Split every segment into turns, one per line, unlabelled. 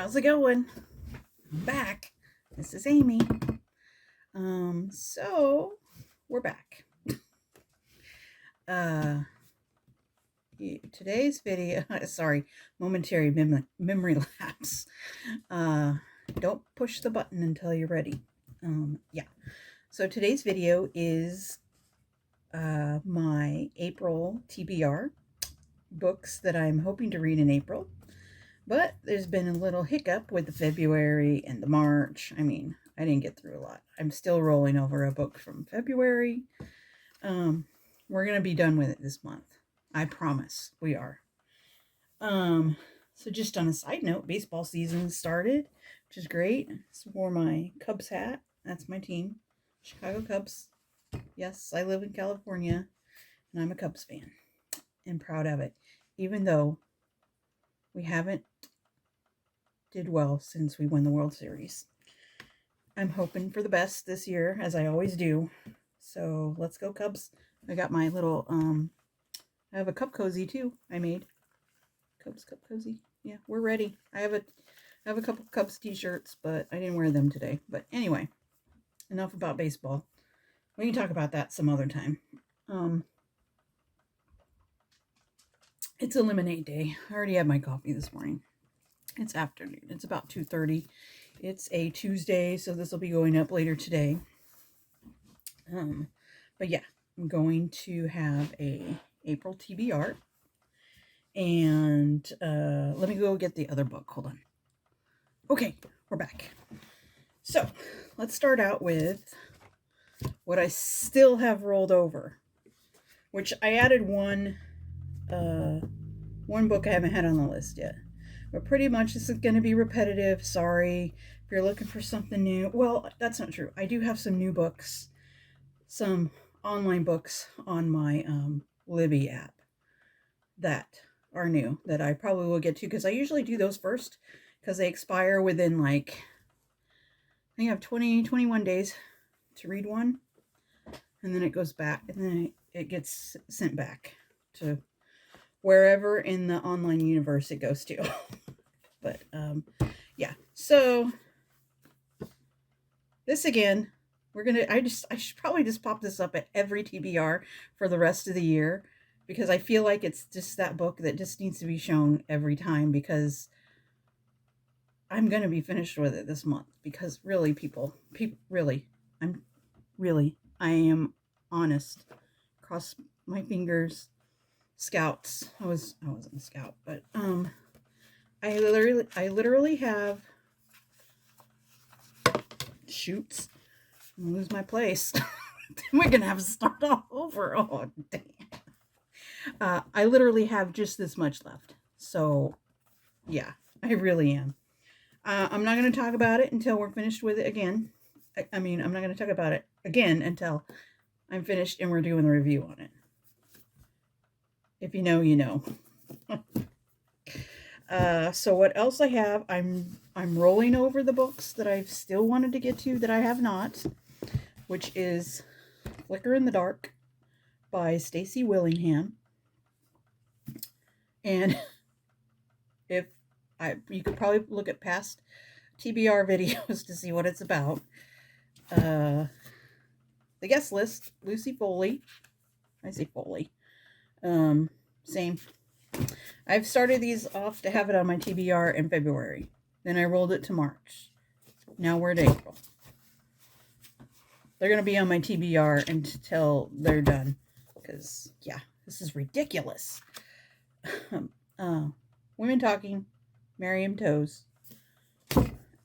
How's it going? I'm back. This is Amy. So we're back. Uh, Today's video. Sorry, momentary memory lapse. Don't push the button until you're ready. Yeah. So today's video is my April TBR books that I'm hoping to read in April. But there's been a little hiccup with the February and the March. I mean, I didn't get through a lot. I'm still rolling over a book from February. We're going to be done with it this month. I promise we are. So just on a side note, baseball season started, which is great. I wore my Cubs hat. That's my team, Chicago Cubs. Yes, I live in California, and I'm a Cubs fan and proud of it, even though we haven't did well since we won the World Series. I'm hoping for the best this year, as I always do. So let's go Cubs. I got my little, I have a cup cozy too. I made Cubs cup cozy. Yeah, we're ready. I have a couple Cubs t-shirts, but I didn't wear them today. But anyway, enough about baseball. We can talk about that some other time. It's a lemonade day. I already had my coffee this morning. It's afternoon. It's about 2:30. It's a Tuesday, so this will be going up later today. But yeah, I'm going to have a April TBR. And let me go get the other book. Hold on. Okay, we're back. So let's start out with what I still have rolled over, which I added one book I haven't had on the list yet. But pretty much this is going to be repetitive. Sorry if you're looking for something new. Well, that's not true. I do have some new books, some online books on my Libby app that are new that I probably will get to, because I usually do those first because they expire within I think I have 21 days to read one, and then it goes back, and then it gets sent back to wherever in the online universe it goes to. But yeah, so this again, I should probably just pop this up at every TBR for the rest of the year, because I feel like it's just that book that just needs to be shown every time, because I'm going to be finished with it this month. Because really, I am honest. Cross my fingers. Scouts. I wasn't a scout, but I literally have shoots. I'm gonna lose my place. We're gonna have to start all over. Oh damn. I literally have just this much left. So yeah, I really am. I'm not going to talk about it until we're finished with it again. I'm not going to talk about it again until I'm finished and we're doing the review on it. If you know, you know. So what else I have? I'm rolling over the books that I've still wanted to get to that I have not, which is Flicker in the Dark by Stacy Willingham. And you could probably look at past TBR videos to see what it's about. The guest list, Lucy Foley. I say Foley. Same. I've started these off to have it on my TBR in February. Then I rolled it to March. Now we're at April. They're going to be on my TBR until they're done. Because, yeah, this is ridiculous. Women Talking, Miriam Toes,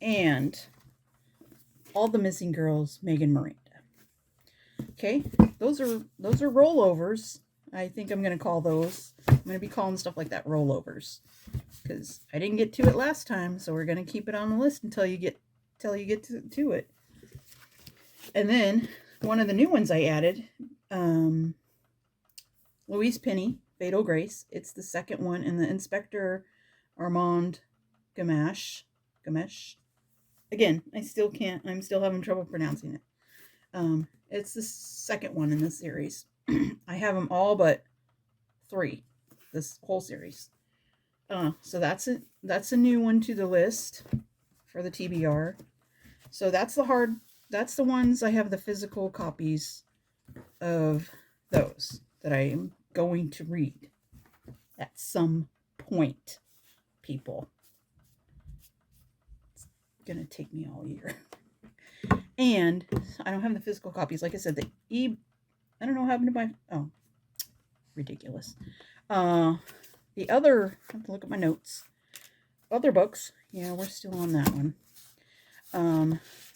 and All the Missing Girls, Megan Miranda. Okay, those are rollovers. I think I'm going to call those. I'm going to be calling stuff like that rollovers, because I didn't get to it last time, so we're going to keep it on the list until you get to it. And then one of the new ones I added, Louise Penny, Fatal Grace. It's the second one in the Inspector Armand Gamache. Again, I'm still having trouble pronouncing it. It's the second one in this series. I have them all but 3, this whole series. So that's a new one to the list for the TBR. So that's the ones I have the physical copies of those that I am going to read at some point, people. It's gonna take me all year. And I don't have the physical copies. Like I said, I don't know what happened to my, oh, ridiculous. The other, I have to look at my notes. Other books, yeah, we're still on that one.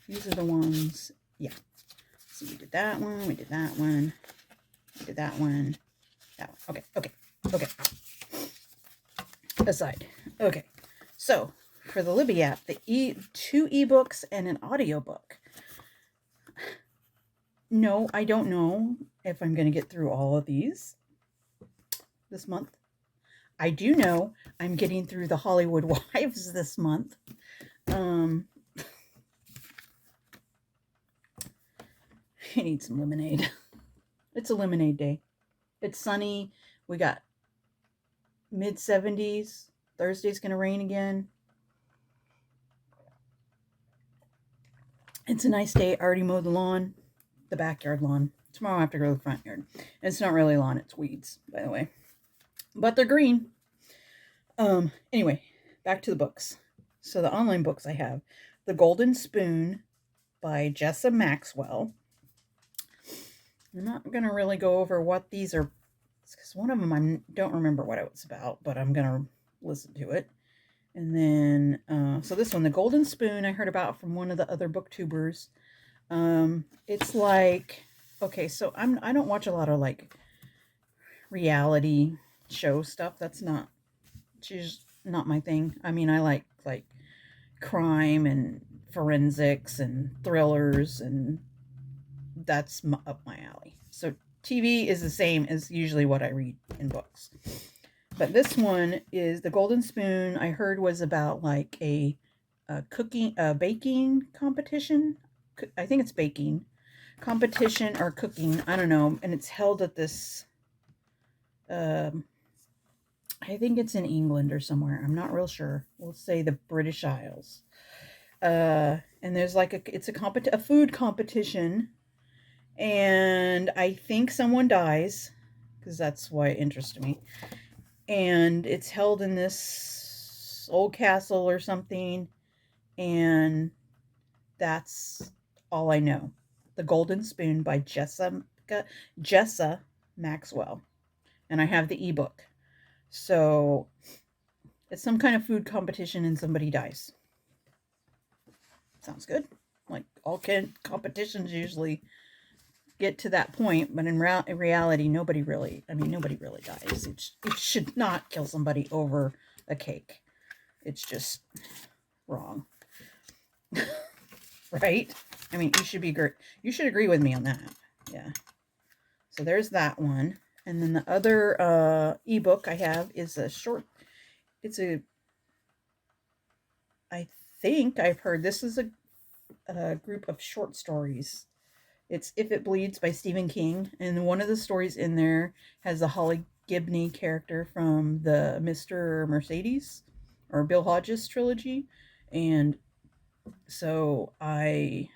These are the ones, yeah. So we did that one, we did that one, we did that one, that one. Okay. Aside. Okay. So for the Libby app, two ebooks and an audiobook. No, I don't know if I'm going to get through all of these this month. I do know I'm getting through the Hollywood Wives this month. I need some lemonade. It's a lemonade day. It's sunny. We got mid-70s. Thursday's going to rain again. It's a nice day. I already mowed the lawn, the backyard lawn. Tomorrow I have to go to the front yard. And it's not really lawn, it's weeds, by the way. But they're green. Anyway, back to the books. So the online books I have. The Golden Spoon by Jessa Maxwell. I'm not going to really go over what these are, because one of them I don't remember what it was about, but I'm going to listen to it. And then, so this one, The Golden Spoon, I heard about from one of the other booktubers. It's like, okay, so I don't watch a lot of like reality show stuff. That's not, she's not my thing. I mean, I like crime and forensics and thrillers, and that's up my alley. So TV is the same as usually what I read in books. But this one is The Golden Spoon. I heard was about like a baking competition. I think it's baking competition or cooking. I don't know. And it's held at this, I think it's in England or somewhere. I'm not real sure. We'll say the British Isles. And there's like it's a food competition. And I think someone dies, because that's why it interested me. And it's held in this old castle or something. And that's all I know. The Golden Spoon by Jessa Maxwell. And I have the ebook. So it's some kind of food competition and somebody dies. Sounds good. Like all competitions usually get to that point, but in reality, nobody really dies. It should not kill somebody over a cake. It's just wrong. Right? I mean, you should agree with me on that. Yeah. So there's that one. And then the other ebook I have is I think I've heard this is a group of short stories. It's If It Bleeds by Stephen King. And one of the stories in there has the Holly Gibney character from the Mr. Mercedes or Bill Hodges trilogy. And so I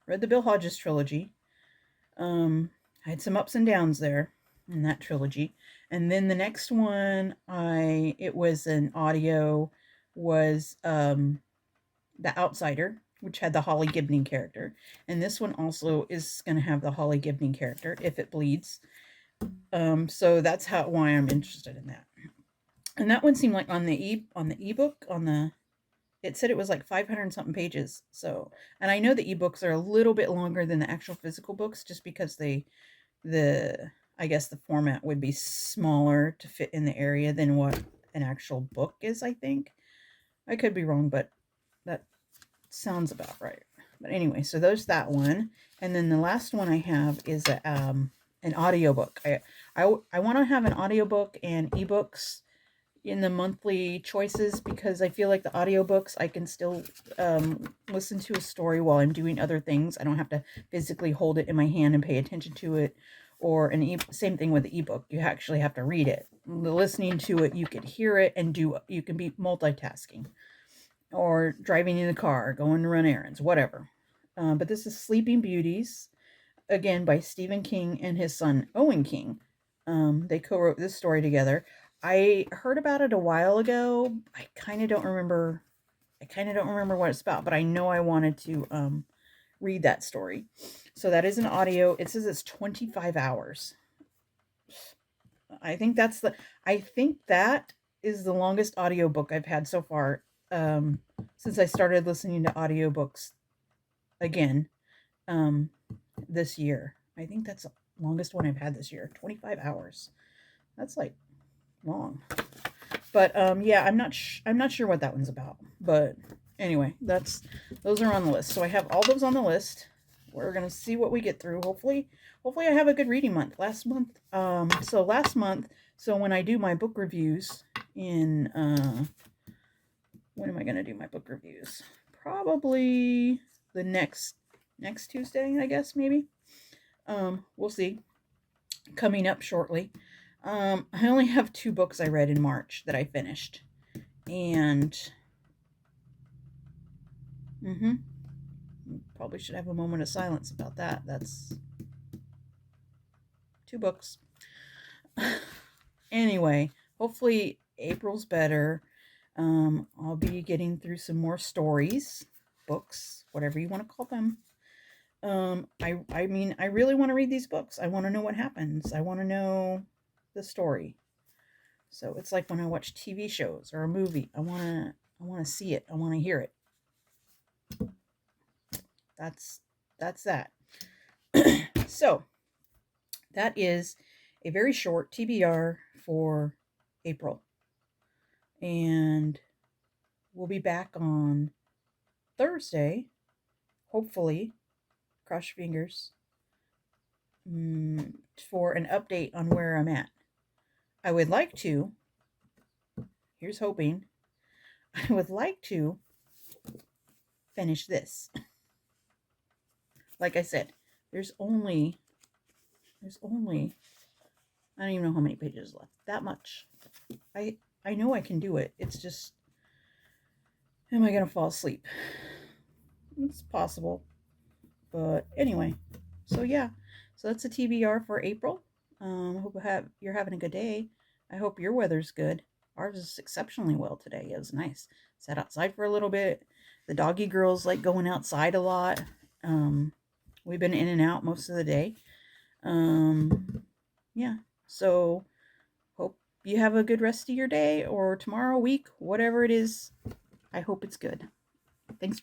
read the Bill Hodges trilogy. I had some ups and downs there in that trilogy. And then the next one, it was an audio, was The Outsider, which had the Holly Gibney character. And this one also is going to have the Holly Gibney character, If It Bleeds. So that's why I'm interested in that. And that one seemed like on the ebook, it said it was like 500 something pages. So, and I know the ebooks are a little bit longer than the actual physical books, just because I guess the format would be smaller to fit in the area than what an actual book is, I think. I could be wrong, but that sounds about right. But anyway, so there's that one. And then the last one I have is an audiobook. I want to have an audiobook and ebooks in the monthly choices, because I feel like the audiobooks I can still listen to a story while I'm doing other things. I don't have to physically hold it in my hand and pay attention to it. Or same thing with the ebook. You actually have to read it listening to it, you could hear it and you can be multitasking or driving in the car, going to run errands, whatever. But this is Sleeping Beauties, again by Stephen King and his son Owen King. They co-wrote this story together. I heard about it a while ago. I kind of don't remember. What it's about, but I know I wanted to read that story. So that is an audio. It says it's 25 hours. I think that is the longest audiobook I've had so far, since I started listening to audiobooks again, this year. I think that's the longest one I've had this year. 25 hours. That's like long. But yeah, I'm not sure what that one's about. But anyway, those are on the list. So I have all those on the list. We're gonna see what we get through. Hopefully I have a good reading month. Last month, so when I do my book reviews in when am I gonna do my book reviews? Probably the next Tuesday, I guess, maybe. We'll see. Coming up shortly. I only have 2 books I read in March that I finished. And probably should have a moment of silence about that. That's 2 books. Anyway, hopefully April's better. I'll be getting through some more stories, books, whatever you want to call them. I mean, I really want to read these books. I want to know what happens. I want to know the story. So it's like when I watch TV shows or a movie. I want to see it. I want to hear it. That's that. So that is a very short TBR for April. And we'll be back on Thursday, hopefully, cross your fingers, for an update on where I'm at. I would like to, here's hoping, I would like to finish this. Like I said, there's only, I don't even know how many pages left. That much. I know I can do it. It's just, am I going to fall asleep? It's possible. But anyway, so yeah. So that's a TBR for April. I hope you're having a good day. I hope your weather's good. Ours is exceptionally well today. It was nice. Sat outside for a little bit. The doggy girls like going outside a lot. We've been in and out most of the day. Yeah. So hope you have a good rest of your day or tomorrow, week, whatever it is. I hope it's good. Thanks.